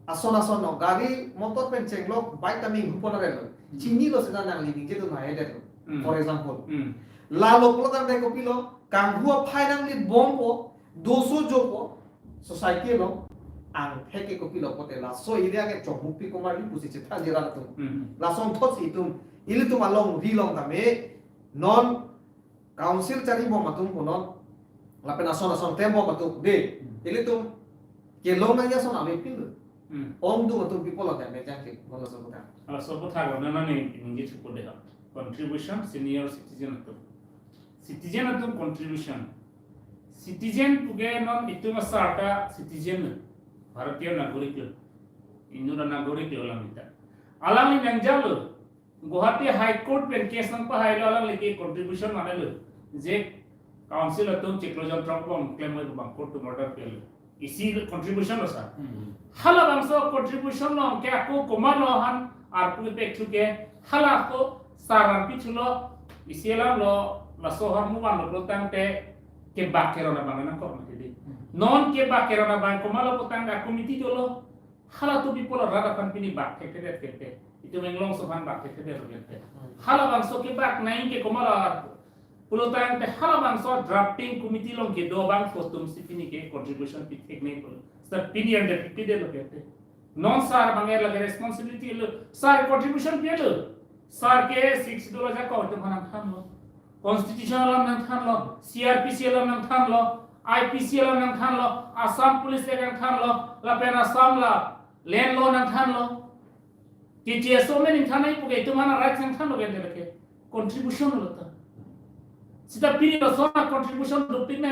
ason no gari motor pen cheng lo bike taming hupona re lo chini lo se nang living je to na ede for example la lo pulo kan de ko pilo kang hua phai nang li bombo doso jopo society lo ang heke ko pilo pote la so area ke chokmupi ko mari pusi che tha jera tu la som thot si tum ili tum along ri long tame non council chari bo matum ko non la pena son tempo matu de ili tum ke long na ya son ame pil om du matum people la me jang ke bola so ta ala so botha go na ne ninge chuko de contribution senior citizen atum contribution citizen tuge non itu masarta citizen भारतीय नागरिक इंदुना नागरिक लोलाम इता आलांग नंजालो Guwahati high court पेन case नंग पहाइलो आलांग लेके कंट्रीब्यूशन मानेलो जे काउंसिल अतुम चिक्लोजन ट्रम्पम क्लेम में बंग कोर्ट टू मर्डर पेल इसी कंट्रीब्यूशन लसा हाला बंगसो कंट्रीब्यूशन नो के को कोमा लो हन आर पु पे छुके हाला को सारान पिछुलो इसेला लो लसो हर मुवान लो तंगते के बाकेरो ना बंगना को non ke ba kerana ba ko malo potanga committee dolo hala to people rada company ba ke kete itu menglong sohan ba ke kete rogete hala bang so ke bak nain ke ko malo pulotang te hala bang so drafting committee long ke do bang ko tum sipini ke contribution pi technique ko sa opinion de pide lo kete non sar bangai lagi responsibility lo sar contribution pia lo sar ke 6 dolar ja kau tu mana tham lo constitution alam nang tham lo CRPC alam nang tham lo IPC alam nang tham lo Assam police alam tham lo la pena Assam la land law nang tham lo कि जेसो में निथाना ही पुगे तुम्हारा right संख्या लो गए लगे contribution होता सीधा पीरी लो सोना कंट्रीब्यूशन डुप्टी में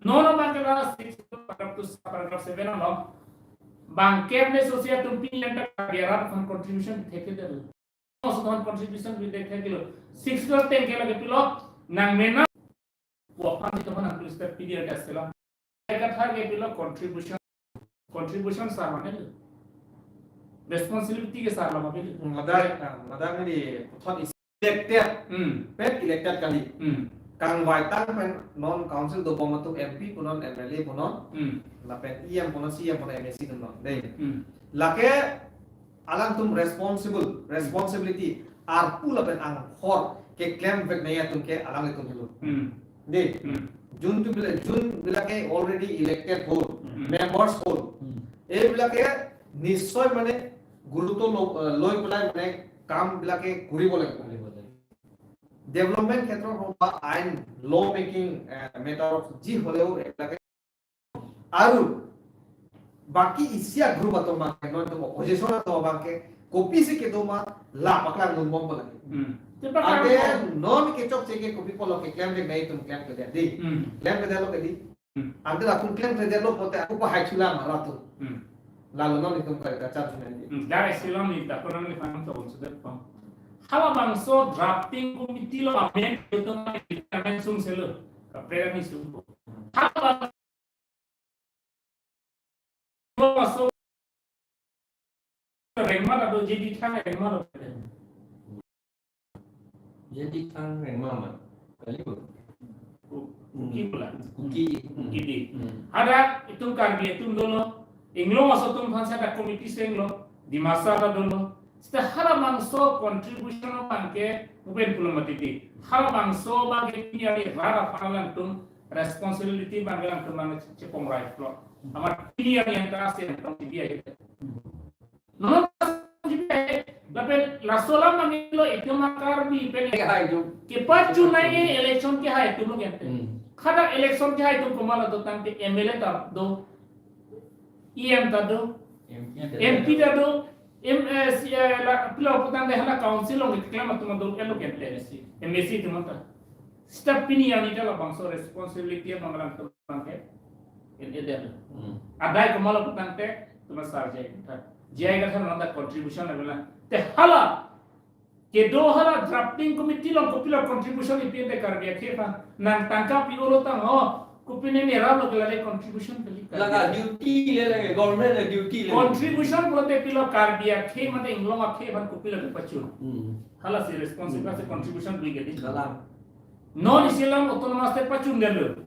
नो नो बैंक का 6 पैराग्राफ 7 नो बैंक ने सोसिया तुम पी एंटर बियारा फंड कंट्रीब्यूशन ठेके दे लो सो फंड कंट्रीब्यूशन भी देखे किलो 6 लो 10 के लगे पिलो नंग में ना वो अपन तो मन पुलिस पे पीरियड ऐसे लो का था के पिलो कंट्रीब्यूशन सामान्य responsibility ke salah apa ni? Madang ni thot is elected, pet elected kali. Kang waitan pen non council do pematu MP punon MLA punon, la pen IM punon CM punon MSC punon. Deh, lake alam tum responsibility arpu la pen ang hor ke claim vet naya tum ke alam tum hilu. Deh, Jun bila ke already elected ho, members ho. Bila ke নিশ্চয় মানে গুৰুত্ব লৈ পেলাই মানে কাম বিলাকে কৰিব লাগিব ডেভেলপমেন্ট ক্ষেত্ৰত হওক বা আইন ল মেকিং মেটাৰত যি হলেও এটাকে আৰু বাকি ইছিয়া গ্ৰুপ আতো মানে নয় তো অপজিশন আতো বাকে কপি সে কে দোমা লা পাকলা নুমম লাগে আগে নন के चौक से के कॉपी पलो के क्लेम दे नहीं तुम क्लेम कर दे दी क्लेम कर दे लो कदी अंदर तुम क्लेम कर दे लो पोते aku को हाई चुला मारा तो lalu non itu mereka charge nanti. Dari silam ni tak pernah ni faham tu sudah faham. Kalau bangso drafting komiti lo amen itu nak kita langsung selo. Kapera ni sumpu. Kalau bangso remar atau jadi thang remar. Jadi kan memang kali bu. Kuki pula. Kuki di. Ada itu kan dia itu dulu. Inglo masuk tuh fansa ada komiti senglo di masa ada dulu. Setelah hal mangso contribution bangke bukan belum mati. Hal mangso bangke ini ada rara pangalan tuh responsibility bangkelan tuh mana cepong right lo. Amar ini yang terasa yang terus dia itu. Nono juga. Tapi lasola mangilo itu makar bi pene. Kepat Julai election ke hai tuh lo gitu. Kada election ke hai tuh kemana tuh tante MLA tak do. EM tado, MP tado, pila putan deh la council lo reclama tu mando elo que MSC tu mata. Step ini yang ini lah bangsa responsibility yang mengalang tu bangke. Ini dia. Ada yang kemana putan teh tu masar jaya kan nanda contribution level. Teh hala ke do hala drafting committee lo kopila contribution itu yang dekar dia kepa. Nang tangkap piolo tang oh kupine ni ralo ke lale contribution kali laga duty le lage government le duty le contribution bote pilo kar dia ke mate inglo ma ke ban kupila ke pachu hala si responsible se contribution bui gedi dalam non isilam autonomous te pachu ndelo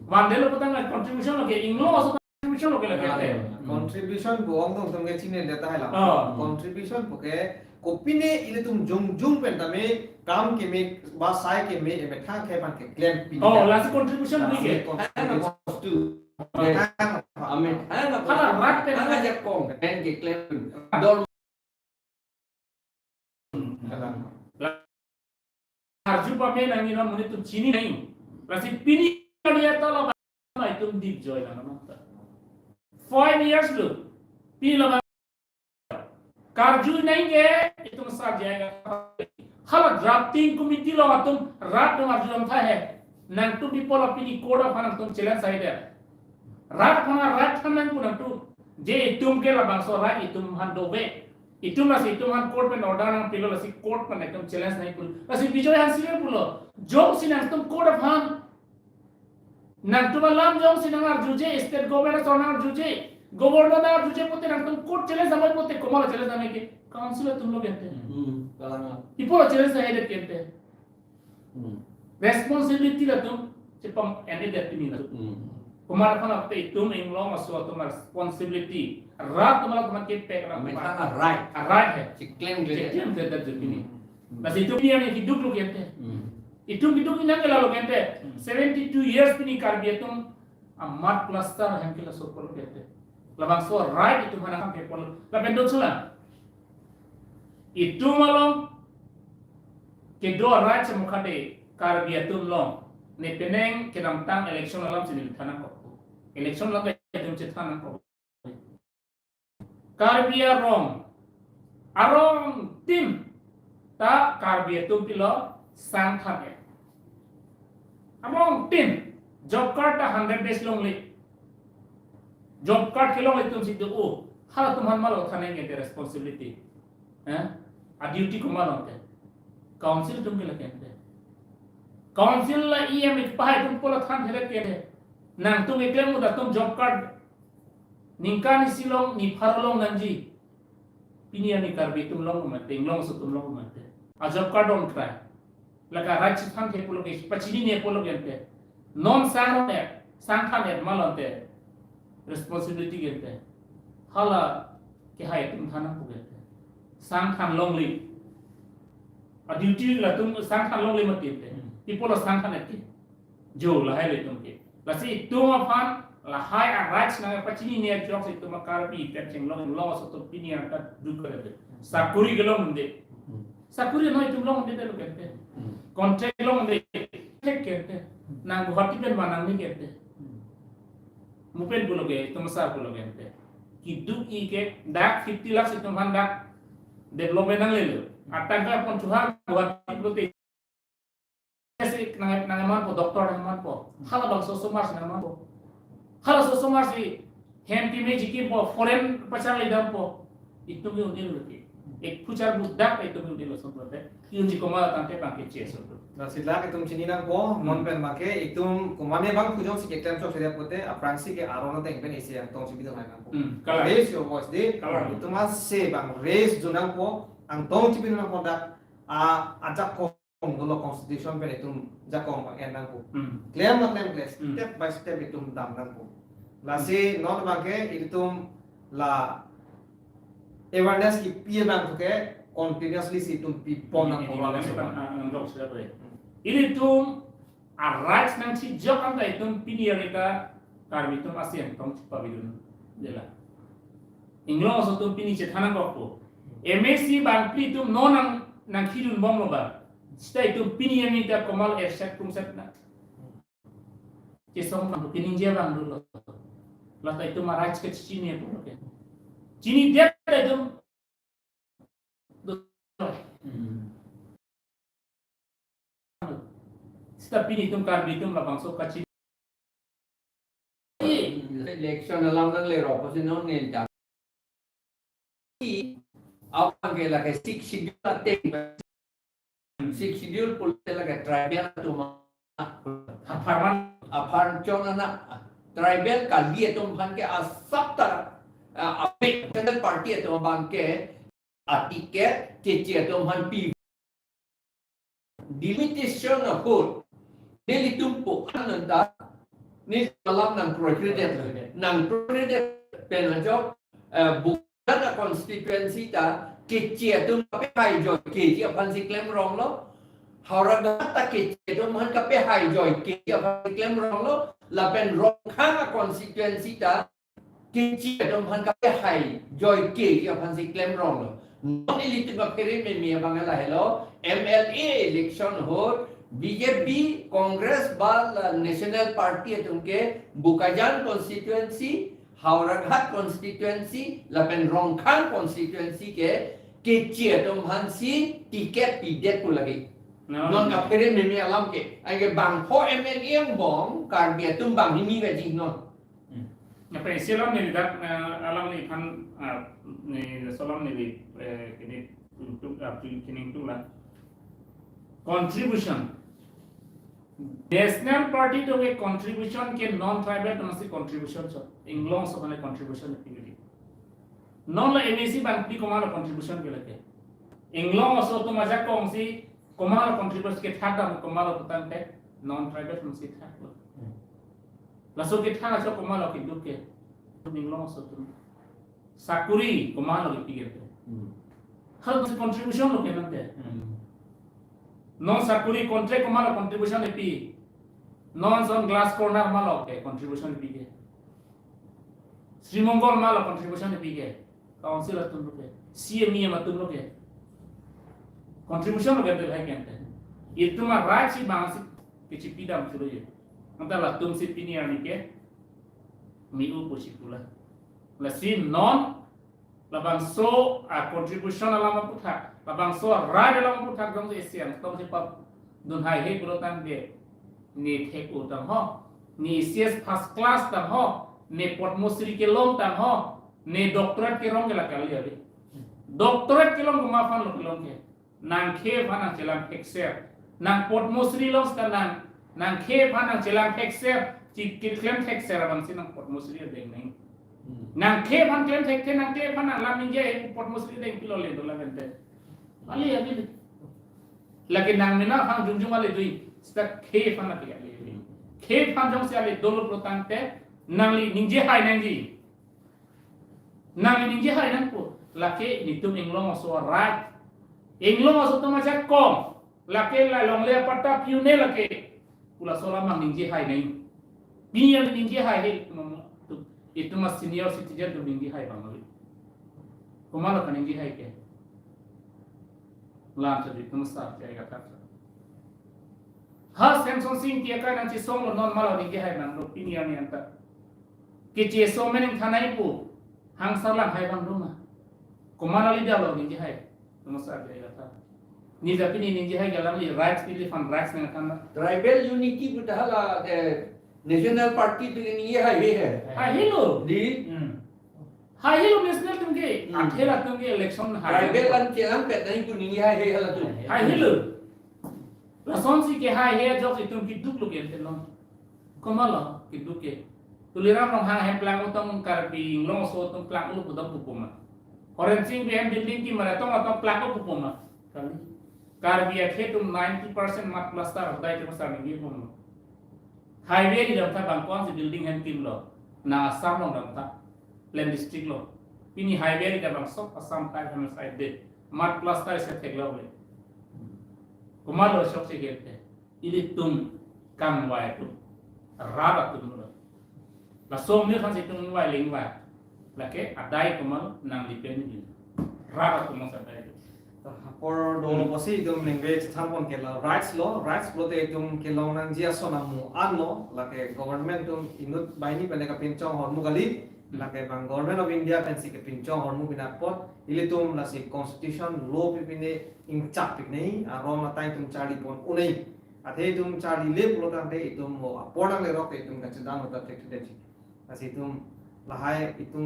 mandelo potang contribution lo ke inglo aso contribution lo ke lage contribution boong dong tumge chine deta hai la contribution poke kopine ile tum jung pen tame काम के में बा साय के में बैठा के बन के claim पी oh last contribution bui ke tu amen ana hala rat pe ana jak kong pen ke claim dol harju pa me nangi na mune tu chini nahi lasi pini dia to la mai tum deep joy na mata 5 years lo pini la karju nahi ke itu masar jayega hala drafting committee lo atum rat no arjun tha hai nang tu people of pini code of anam tum challenge side rat phanan pun tu je itum ke la bangso rat itum han dobe itum lasi itum han court pen order nang pilo lasi court pan itum challenge nahi pul lasi bijoy han sile pulo jom sinang tum code of han nang tu lam jom sinang arjuje state government sonang arjuje governor da arjuje pote nang tum court challenge amai pote komala challenge amai ke council tum log ente People challenge the head kente. Responsibility la tum cepam ended that pini la. Kumara kana pe tum inglong aso tum responsibility. Rat tum la tum ke pe kara. metanga right Right hai. claim le Claim that pini. Bas itu pini yang hidup lo kente. Itu hidup ina ke la lo kente. 72 years pini kar dia tum amat plaster hem ke la so kolo kente. labang so right itu mana kan people la bendo sula itu malong ke do right semukade karbia tum long ne peneng ke tang election alam sini thana ko election lam tum thana ko karbia wrong arong tim ta karbia tum pilo sang thane among tim job card ta 100 days long le job card ke long le tum situ o hala tum han malo thane nge responsibility a duty ko malo te council tum ke lake council la em it pai tum pola than hele ke nang tum eklem da tum job card ningka ni silong ni pharolong nanji pinia ni karbi tum long ma tenglong su tum long ma te a job card on try laka raj than ke polo ke pachini ne polo gente non sang ne sang than ne malon te responsibility gente hala ke hai tum thana ko gente sang than long li a duty la tum sang than long li ma te people sang than ne jo la hai le tum ke la si tum fan la hai a raj na pachini ne job se tum karbi te cheng long long so tum pinia ta du kare de sakuri gelong de sakuri no tum long de lo gente contract long de tek kete nang hoti pen manang ni kete mupen puloge tumsa puloge ente ki du i ke dak 50 lakh situm han dak development nang lelo atangka pon chuha hoti pulote ese nang man po doctor nang man po hala bang so mas nang man po hala so mas i hem ti me jiki po foreign pachang lidam po itu mi unil lote ek puchar budak itu mi unil so lote yun ji koma tante pangke cheso na sila ke tum chini nang ko mon pen make itum kumane bang pujong si ketem chok sedia pote apransi ke arono teng pen isi yang tong si bidang nang ko kala raise your voice de Kala. itu mas se bang raise junang ko ang tong si bidang nang ko dak a ajak ko ngolo constitution pen itum jakong bang en nang ko claim na claim claim step by step itum dam nang ko la si non bang ke itum la awareness ki pie bang ke continuously si itum pipon nang ko la so ini tum arraj nang si job anda itum pinia reka karbi tum asien tong pabidun dela inglo so tum pini che thana ko MSc bang pli tum non nang khirun bom lo ba stai tum pinia ni ta komal erset tum set na ke som pang pini je bang dulu la ta itum arraj ke chini ko ke chini dia itum tapi ni tum karbi tum la bangso kachi election alam nang le ro ko sinon nil ta apa ke la ke six schedule te six schedule pul te la ke tribal tu ma farman apar chona na tribal ka लिए तुम भान के आ सब तरह अपने general party है तुम भान के आतिके तेचे तुम भान पी delimitation हो nili tumpu ananda ni dalam nang program penajok bukan constituency ta kecil tu kape hai joy kecil apa sih klaim wrong lo haraga ta kecil tu man kape hai joy kecil apa sih klaim wrong lo lapen wrong khang constituency ta kecil tu man kape hai joy kecil apa sih klaim wrong lo non elitu ngapere me mi bangala hello MLA election ho BJP Congress बाल national party है तुमके बुकाजान constituency हावड़ाघाट constituency लपेन रोंगखान constituency के चिए तुम हंसी ticket पीडेट को लगी non का फिर में अलाम के आगे बांगफो एमएलए बोंग कार्बिया तुम बांग हिमी वेजी नॉन apa silam ni dak alam ni kan ni salam ni kini untuk kini tu lah contribution national party to a contribution ke non tribal to nasi contribution so इंग्लॉ so माने contribution activity non la MSc bank pi komala contribution ke lake इंग्लॉ so to maja kong si komala contribution ke thak dam komala putan te non tribal to nasi thak la so ke thak so komala ke duke इंग्लॉ so to sakuri komala ke pi ke hal contribution lo ke nante non sakuri contract ko malo contribution epi non son glass corner malo ke contribution epi ke Sri Mongol malah contribution lebih ke council atun loke CME matun loke contribution loke tu hai kente itu mah right si bang si kecipidam sudah je antara tum si pini ani ke miu posipula la si non labang so a contribution alama putha labang so right alama putha gam asian tom si pap dun hai he burotan de ni thek utang ho ni CS first class tam ho ne potmosri ke long tam ho ne doctorate ke rong ke la kali abi doctorate ke long ma fan lo long ke nang khe phanang chelang excel nang potmosri long sta nang khe phanang chelang excel chi klem excel bang sin nang potmosri deng nang nang khe phan klem excel nang khe phanang lam ninje potmosri deng kilo le do la vente ali abi lagi nang mina phang jungjung ale dui sta khe phanang ke ali khe phan jong se ale dolo protante nang li ninje hai nang ji nang li ninje hai nang po lake nitum englong so right englong so to macam kom lake la long le pata piune lake pula sola mang ninje hai nai pian ninje hai he itu mas senior citizen tu ninje hai bang ali kumala kan ninje hai ke lam sa itu masa jaga tak ha Samsung sing kia kan nanti song lo non malo ninje hai bang lo pian ni anta kece so meneng thanai pu hang salang hai bang rumah kumana li dalo ninje hai masa jaga tak ni tapi ni ninje hai galam li rights pilih fan rights dengan kan tribal unity budhala national party tu ni hai he hai hai hello di hai hello national tumke akhera tumke election hai tribal an chelang pet nai ku ni hai he hala tu hai hello lason si ke hai he jok itum ki duk lu gen telon komala ki duk ke tuliram long hang hem plang utong karbi long so tung plang lu budam pupuma Koren sing BM building ki maratong atau plang lu pupuma kali karbi akhe tum 90% mat plaster dai tu masar ni pum highway di dalam bangkuan si building hen tim lo na asam long dalam ta land district lo ini highway di dalam sok asam kai ham side de mat plaster se tek lo le kumalo sok se gete ini tum kam wai tu raba tum lo la som ni kan si tum wai ling wai la ke adai kumal nang dipen ni raba tum sa dai por dolo posi dum language thalpon ke la rights law te dum ke law nang jia so na mu an lo la ke government dum inut baini pene ka pinchong hormu gali la ke bang government of india pen si ke pinchong hormu bina pot ile tum la si constitution law pipine ing chap piknei a rom na tai tum chari pon unei athe tum chari le pulo tang te itum mo apodang le rok itum ka chidang ta tek de chi asi tum la hai itum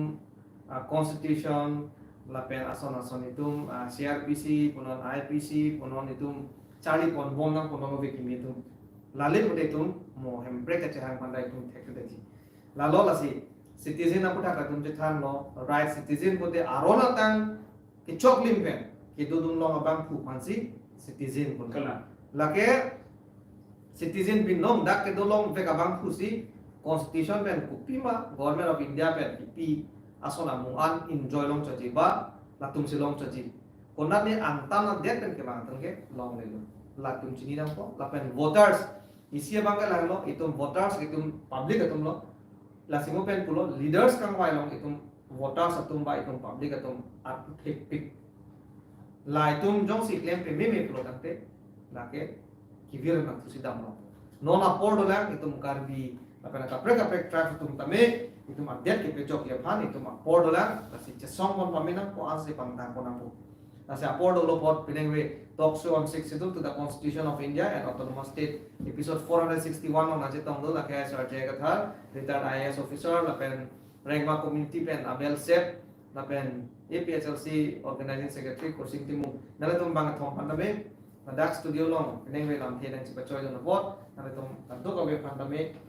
constitution lapen ason itum CRPC punon IPC punon itum chari pon bom nang punon bekim itum lale pute itum mo hem break ache hang pandai itum thek de ji lalo lasi citizen aputa ka tum je than lo right citizen pute arona tang ki choklim pen ki dudum long abang phu pansi citizen pun kala lake citizen bin nom dak ke dolong ve ka bang phu si constitution pen kupima government of india pen pi asona mu an enjoy long chaji ba latum silong chaji konna ne antana det pen ke bang tangke long le latum chini dang ko lapen voters isia bangga langlo itum voters itum public atum lo lasimo pen pulo leaders kang wai long itum voters atum ba itum public atum at pick la itum jong si claim pe me pulo tangte lake kivir nang tu sidam lo nona pordo lang itum karbi lapen kapre traffic tum tame itu madet ke pejok ya pan itu mak pordo lang kasi cesong pon pamina ko anse pangtang ko nampu kasi pordo lo pot pinengwe talk show on 62 to the constitution of india and autonomous state episode 461 on aje tong lo la ke sar je ka thar retired IAS officer la pen rengma community pen abel sep la pen APHLC organizing secretary kursing timu nala tum bang thong pandame dak studio long pinengwe lam the dang chipa choy don bot nala tum do ka we pandame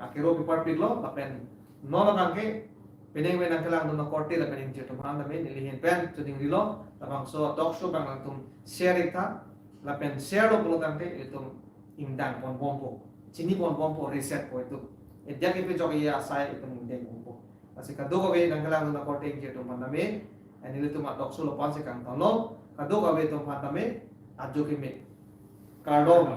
akiro paper pig lo la pen nona bangke pedeng we nang kelang dono korte la pedeng je tomang la men lihin pen tuding rilo la bang so talk show bang tum share ikta la pen share lo pulo tangte itum imdang pon bompo chini pon bompo reset ko itu edya ke pe jog ya sai itum imdang bompo asi ka dogo we nang kelang dono korte je tomang la men and ile tum talk show lo pan se kang tono ka dogo we tum phatame ajo ke me kardo